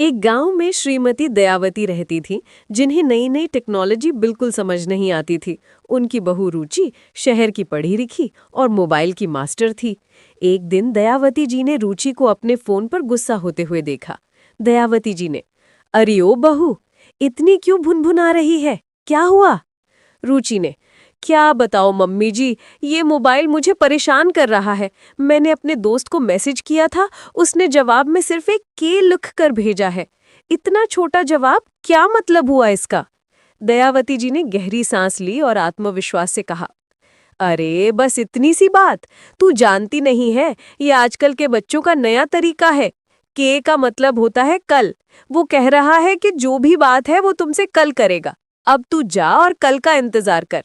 एक गांव में श्रीमती दयावती रहती थी, जिन्हें नई नई टेक्नोलॉजी बिल्कुल समझ नहीं आती थी। उनकी बहू रुचि शहर की पढ़ी लिखी और मोबाइल की मास्टर थी। एक दिन दयावती जी ने रुचि को अपने फोन पर गुस्सा होते हुए देखा। दयावती जी ने, अरे ओ बहू, इतनी क्यों भुनभुना रही है, क्या हुआ? रुचि ने, क्या बताओ मम्मी जी, ये मोबाइल मुझे परेशान कर रहा है। मैंने अपने दोस्त को मैसेज किया था, उसने जवाब में सिर्फ एक के लिख कर भेजा है। इतना छोटा जवाब, क्या मतलब हुआ इसका? दयावती जी ने गहरी सांस ली और आत्मविश्वास से कहा, अरे बस इतनी सी बात, तू जानती नहीं है, ये आजकल के बच्चों का नया तरीका है। के का मतलब होता है कल। वो कह रहा है कि जो भी बात है वो तुमसे कल करेगा। अब तू जा और कल का इंतजार कर।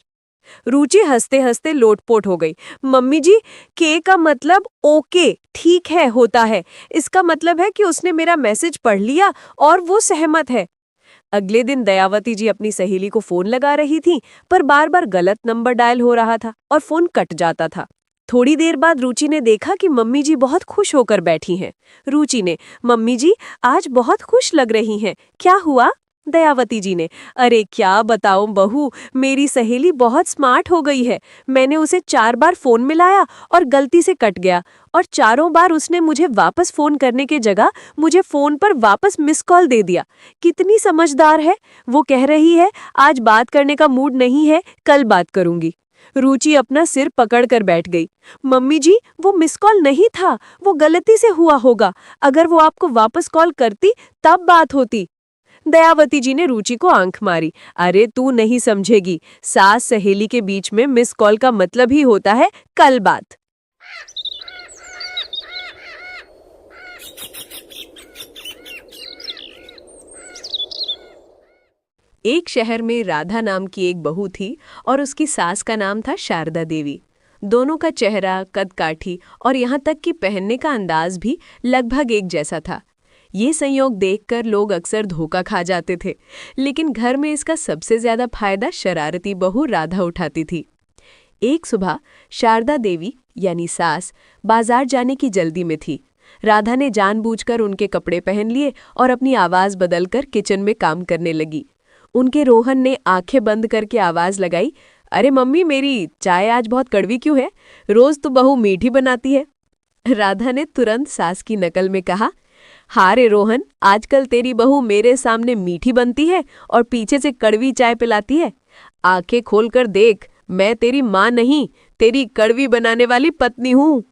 रुचि हंसते हंसते लोटपोट हो गई। मम्मी जी, के का मतलब ओके, ठीक है, होता है। इसका मतलब है कि उसने मेरा मैसेज पढ़ लिया और वो सहमत है। अगले दिन दयावती जी अपनी सहेली को फोन लगा रही थीं, पर बार बार गलत नंबर डायल हो रहा था और फोन कट जाता था। थोड़ी देर बाद रुचि ने देखा कि मम्मी जी बहुत खुश होकर बैठी हैं। रुचि ने, मम्मी जी, आज बहुत खुश लग रही हैं, क्या हुआ? दयावती जी ने, अरे क्या बताऊं बहू, मेरी सहेली बहुत स्मार्ट हो गई है। मैंने उसे 4 बार फोन मिलाया और गलती से कट गया, और चारों बार उसने मुझे वापस फोन करने के जगह मुझे फोन पर वापस मिस कॉल दे दिया। कितनी समझदार है। वो कह रही है आज बात करने का मूड नहीं है, कल बात करूंगी। रुचि अपना सिर पकड़कर बैठ गई। मम्मी जी, वो मिस कॉल नहीं था, वो गलती से हुआ होगा। अगर वो आपको वापस कॉल करती तब बात होती। दयावती जी ने रुचि को आंख मारी। अरे तू नहीं समझेगी, सास सहेली के बीच में मिस कॉल का मतलब ही होता है कल बात। एक शहर में राधा नाम की एक बहू थी और उसकी सास का नाम था शारदा देवी। दोनों का चेहरा, कद-काठी और यहाँ तक कि पहनने का अंदाज भी लगभग एक जैसा था। ये संयोग देखकर लोग अक्सर धोखा खा जाते थे, लेकिन घर में इसका सबसे ज्यादा फायदा शरारती बहू राधा उठाती थी। एक सुबह शारदा देवी यानी सास बाजार जाने की जल्दी में थी। राधा ने जानबूझकर उनके कपड़े पहन लिए और अपनी आवाज बदलकर किचन में काम करने लगी। उनके रोहन ने आंखें बंद करके आवाज लगाई, अरे मम्मी, मेरी चाय आज बहुत कड़वी क्यों है? रोज तो बहू मीठी बनाती है। राधा ने तुरंत सास की नकल में कहा, हाँ रे रोहन, आजकल तेरी बहू मेरे सामने मीठी बनती है और पीछे से कड़वी चाय पिलाती है। आंखें खोलकर देख, मैं तेरी माँ नहीं, तेरी कड़वी बनाने वाली पत्नी हूँ।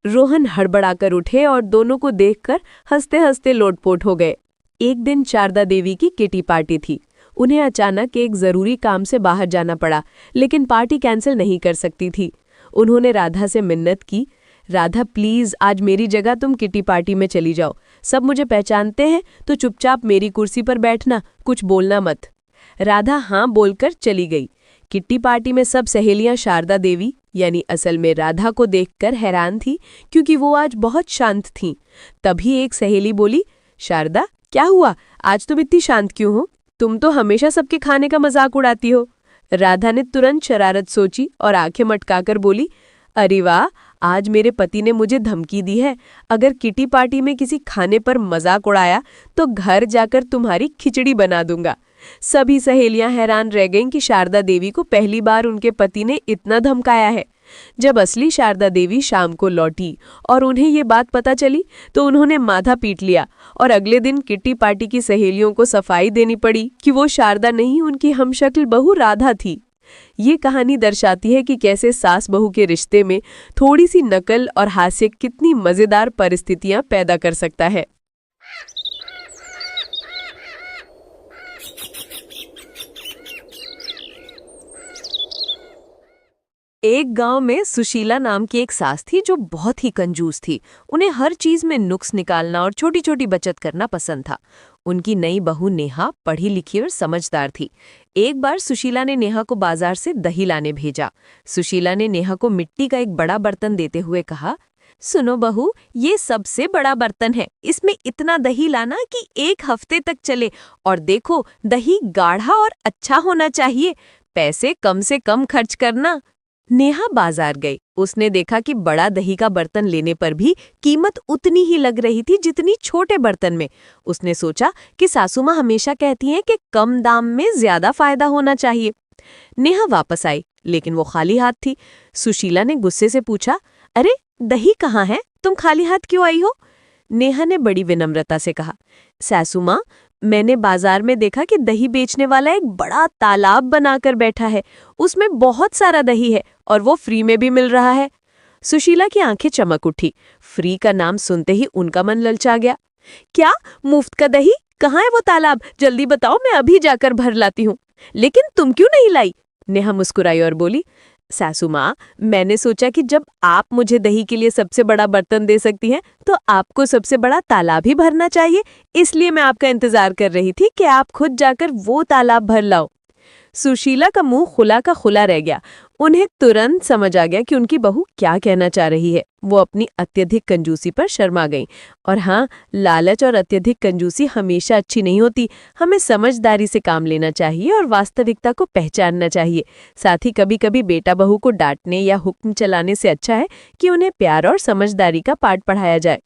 रोहन हड़बड़ाकर उठे और दोनों को देखकर हंसते हंसते लोटपोट हो गए। एक दिन शारदा देवी की किटी पार्टी थी। उन्हें अचानक एक जरूरी काम से बाहर जाना पड़ा, लेकिन पार्टी कैंसिल नहीं कर सकती थी। उन्होंने राधा से मिन्नत की, राधा प्लीज, आज मेरी जगह तुम किटी पार्टी में चली जाओ। सब मुझे पहचानते हैं, तो चुपचाप मेरी कुर्सी पर बैठना, कुछ बोलना मत। राधा हाँ बोलकर चली गई। किट्टी पार्टी में सब सहेलियां शारदा देवी यानी असल में राधा को देखकर हैरान थी, क्योंकि वो आज बहुत शांत थीं। तभी एक सहेली बोली, शारदा, क्या हुआ, आज तुम इतनी शांत क्यों हो? तुम तो हमेशा सबके खाने का मजाक उड़ाती हो। राधा ने तुरंत शरारत सोची और आंखें मटकाकर बोली, अरे वाह, आज मेरे पति ने मुझे धमकी दी है, अगर किटी पार्टी में किसी खाने पर मजाक उड़ाया तो घर जाकर तुम्हारी खिचड़ी बना दूंगा। सभी सहेलियां हैरान रह गईं कि शारदा देवी को पहली बार उनके पति ने इतना धमकाया है। जब असली शारदा देवी शाम को लौटी और उन्हें ये बात पता चली, तो उन्होंने माथा पीट लिया और अगले दिन किट्टी पार्टी की सहेलियों को सफाई देनी पड़ी कि वो शारदा नहीं, उनकी हमशक्ल बहू राधा थी। ये कहानी दर्शाती है कि कैसे सास बहू के रिश्ते में थोड़ी सी नकल और हास्य कितनी मजेदार परिस्थितियां पैदा कर सकता है। एक गांव में सुशीला नाम की एक सास थी जो बहुत ही कंजूस थी। उन्हें हर चीज में नुक्स निकालना और छोटी छोटी बचत करना पसंद था। उनकी नई बहू नेहा पढ़ी लिखी और समझदार थी। एक बार सुशीला ने नेहा को बाजार से दही लाने भेजा। सुशीला ने नेहा को मिट्टी का एक बड़ा बर्तन देते हुए कहा, सुनो बहू, ये सबसे बड़ा बर्तन है, इसमें इतना दही लाना कि 1 हफ्ते तक चले, और देखो दही गाढ़ा और अच्छा होना चाहिए। पैसे कम से कम खर्च करना। नेहा बाजार गई। उसने देखा कि बड़ा दही का बर्तन लेने पर भी कीमत उतनी ही लग रही थी जितनी छोटे बर्तन में। उसने सोचा कि सासू माँ हमेशा कहती हैं कि कम दाम में ज्यादा फायदा होना चाहिए। नेहा वापस आई, लेकिन वो खाली हाथ थी। सुशीला ने गुस्से से पूछा, अरे दही कहाँ है? तुम खाली हाथ क्यों आई हो? नेहा ने बड़ी विनम्रता से कहा, सासू माँ, मैंने बाजार में देखा कि दही बेचने वाला एक बड़ा तालाब बनाकर बैठा है। उसमें बहुत सारा दही है और वो फ्री में भी मिल रहा है। सुशीला की आंखें चमक उठी। फ्री का नाम सुनते ही उनका मन ललचा गया। क्या मुफ्त का दही? कहाँ है वो तालाब? जल्दी बताओ, मैं अभी जाकर भर लाती हूँ। लेकिन तुम क्यों नहीं लाई? नेहा मुस्कुराई और बोली, सासू माँ, मैंने सोचा कि जब आप मुझे दही के लिए सबसे बड़ा बर्तन दे सकती हैं, तो आपको सबसे बड़ा तालाब ही भरना चाहिए। इसलिए मैं आपका इंतजार कर रही थी कि आप खुद जाकर वो तालाब भर लाओ। सुशीला का मुंह खुला का खुला रह गया। उन्हें तुरंत समझ आ गया कि उनकी बहू क्या कहना चाह रही है। वो अपनी अत्यधिक कंजूसी पर शर्मा गईं। और हाँ, लालच और अत्यधिक कंजूसी हमेशा अच्छी नहीं होती। हमें समझदारी से काम लेना चाहिए और वास्तविकता को पहचानना चाहिए। साथ ही कभी कभी बेटा बहू को डांटने या हुक्म चलाने से अच्छा है कि उन्हें प्यार और समझदारी का पाठ पढ़ाया जाए।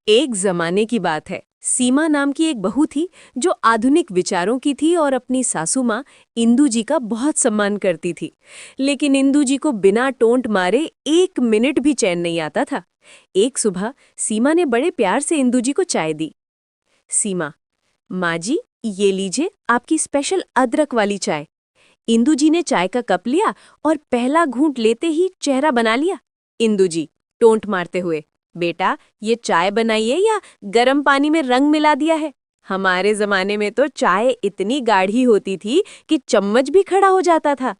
एक जमाने की बात है। सीमा नाम की एक बहू थी जो आधुनिक विचारों की थी और अपनी सासू माँ इंदू जी का बहुत सम्मान करती थी। लेकिन इंदू जी को बिना टोंट मारे 1 मिनट भी चैन नहीं आता था। एक सुबह सीमा ने बड़े प्यार से इंदू जी को चाय दी। सीमा, माँ जी, ये लीजिए आपकी स्पेशल अदरक वाली चाय। इंदू जी ने चाय का कप लिया और पहला घूंट लेते ही चेहरा बना लिया। इंदू जी टोंट मारते हुए, बेटा, ये चाय बनाइए या गर्म पानी में रंग मिला दिया है? हमारे जमाने में तो चाय इतनी गाढ़ी होती थी कि चम्मच भी खड़ा हो जाता था।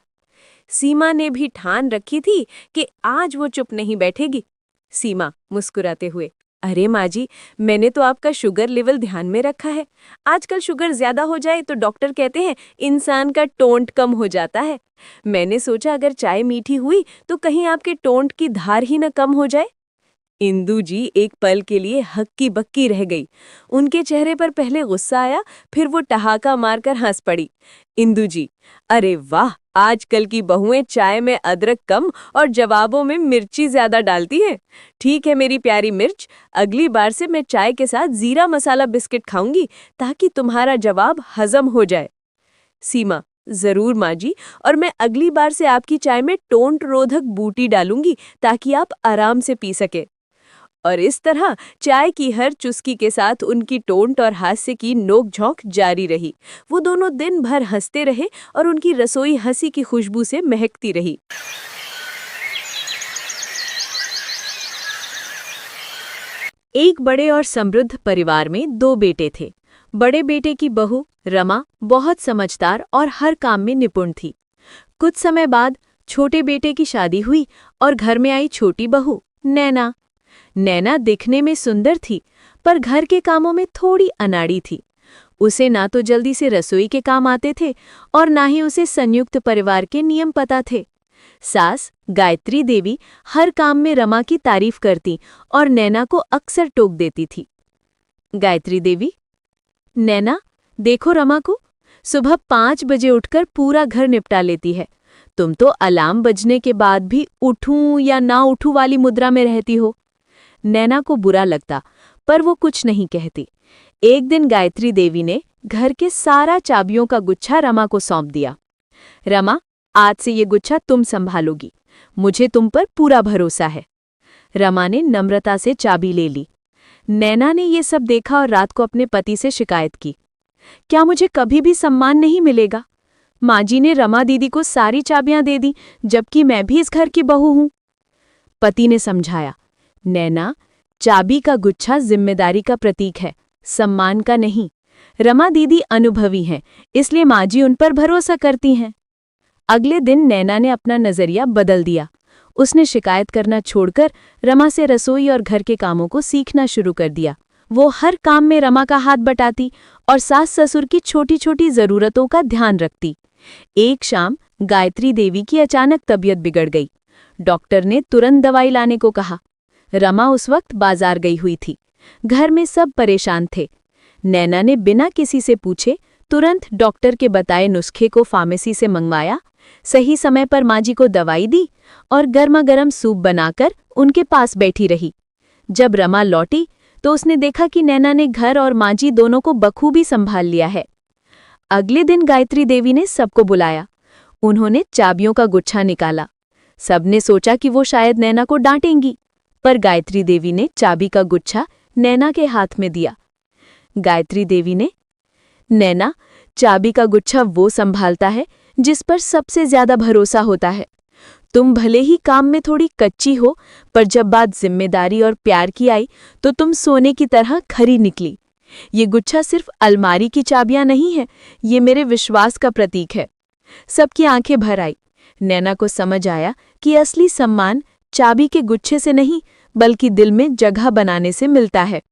सीमा ने भी ठान रखी थी कि आज वो चुप नहीं बैठेगी। सीमा मुस्कुराते हुए, अरे माँ जी, मैंने तो आपका शुगर लेवल ध्यान में रखा है। आजकल शुगर ज्यादा हो जाए तो डॉक्टर कहते हैं इंसान का टोंट कम हो जाता है। मैंने सोचा अगर चाय मीठी हुई तो कहीं आपके टोंट की धार ही न कम हो जाए। इंदू जी एक पल के लिए हक्की बक्की रह गई। उनके चेहरे पर पहले गुस्सा आया, फिर वो ठहाका मारकर हंस पड़ी। इंदू जी, अरे वाह, आजकल की बहुएं चाय में अदरक कम और जवाबों में मिर्ची ज्यादा डालती हैं। ठीक है मेरी प्यारी मिर्च, अगली बार से मैं चाय के साथ जीरा मसाला बिस्किट खाऊंगी ताकि तुम्हारा जवाब हजम हो जाए। सीमा, जरूर माँ जी, और मैं अगली बार से आपकी चाय में टोंट रोधक बूटी डालूंगी ताकि आप आराम से पी सके। और इस तरह चाय की हर चुस्की के साथ उनकी टोंट और हास्य की नोक-झोंक जारी रही। वो दोनों दिन भर हंसते रहे और उनकी रसोई हंसी की खुशबू से महकती रही। एक बड़े और समृद्ध परिवार में 2 बेटे थे। बड़े बेटे की बहू रमा बहुत समझदार और हर काम में निपुण थी। कुछ समय बाद छोटे बेटे की शादी हुई और घर में आई छोटी बहू नैना। नैना दिखने में सुंदर थी, पर घर के कामों में थोड़ी अनाड़ी थी। उसे ना तो जल्दी से रसोई के काम आते थे और ना ही उसे संयुक्त परिवार के नियम पता थे। सास गायत्री देवी हर काम में रमा की तारीफ करती और नैना को अक्सर टोक देती थी। गायत्री देवी, नैना, देखो रमा को, सुबह 5 बजे उठकर पूरा घर निपटा लेती है। तुम तो अलार्म बजने के बाद भी उठूं या ना उठूं वाली मुद्रा में रहती हो। नैना को बुरा लगता, पर वो कुछ नहीं कहती। एक दिन गायत्री देवी ने घर के सारा चाबियों का गुच्छा रमा को सौंप दिया। रमा, आज से ये गुच्छा तुम संभालोगी। मुझे तुम पर पूरा भरोसा है। रमा ने नम्रता से चाबी ले ली। नैना ने ये सब देखा और रात को अपने पति से शिकायत की। क्या मुझे कभी भी सम्मान नहीं मिलेगा? माँ जी ने रमा दीदी को सारी चाबियां दे दी, जबकि मैं भी इस घर की बहू हूं। पति ने समझाया, नैना, चाबी का गुच्छा जिम्मेदारी का प्रतीक है, सम्मान का नहीं। रमा दीदी अनुभवी हैं, इसलिए माँ जी उन पर भरोसा करती हैं। अगले दिन नैना ने अपना नजरिया बदल दिया। उसने शिकायत करना छोड़कर रमा से रसोई और घर के कामों को सीखना शुरू कर दिया। वो हर काम में रमा का हाथ बटाती और सास ससुर की छोटी छोटी जरूरतों का ध्यान रखती। एक शाम गायत्री देवी की अचानक तबीयत बिगड़ गई। डॉक्टर ने तुरंत दवाई लाने को कहा। रमा उस वक्त बाजार गई हुई थी। घर में सब परेशान थे। नैना ने बिना किसी से पूछे तुरंत डॉक्टर के बताए नुस्खे को फार्मेसी से मंगवाया, सही समय पर माँ जी को दवाई दी और गर्मा गर्म सूप बनाकर उनके पास बैठी रही। जब रमा लौटी तो उसने देखा कि नैना ने घर और माँ जी दोनों को बखूबी संभाल लिया है। अगले दिन गायत्री देवी ने सबको बुलाया। उन्होंने चाबियों का गुच्छा निकाला। सबने सोचा कि वो शायद नैना को डांटेंगी, पर गायत्री देवी ने चाबी का गुच्छा नैना के हाथ में दिया। गायत्री देवी ने, नैना, चाबी का गुच्छा वो संभालता है जिस पर सबसे ज्यादा भरोसा होता है। तुम भले ही काम में थोड़ी कच्ची हो, पर जब बात जिम्मेदारी और प्यार की आई तो तुम सोने की तरह खरी निकली। ये गुच्छा सिर्फ अलमारी की चाबियां नहीं है, ये मेरे विश्वास का प्रतीक है। सबकी आंखें भर आई। नैना को समझ आया कि असली सम्मान चाबी के गुच्छे से नहीं, बल्कि दिल में जगह बनाने से मिलता है।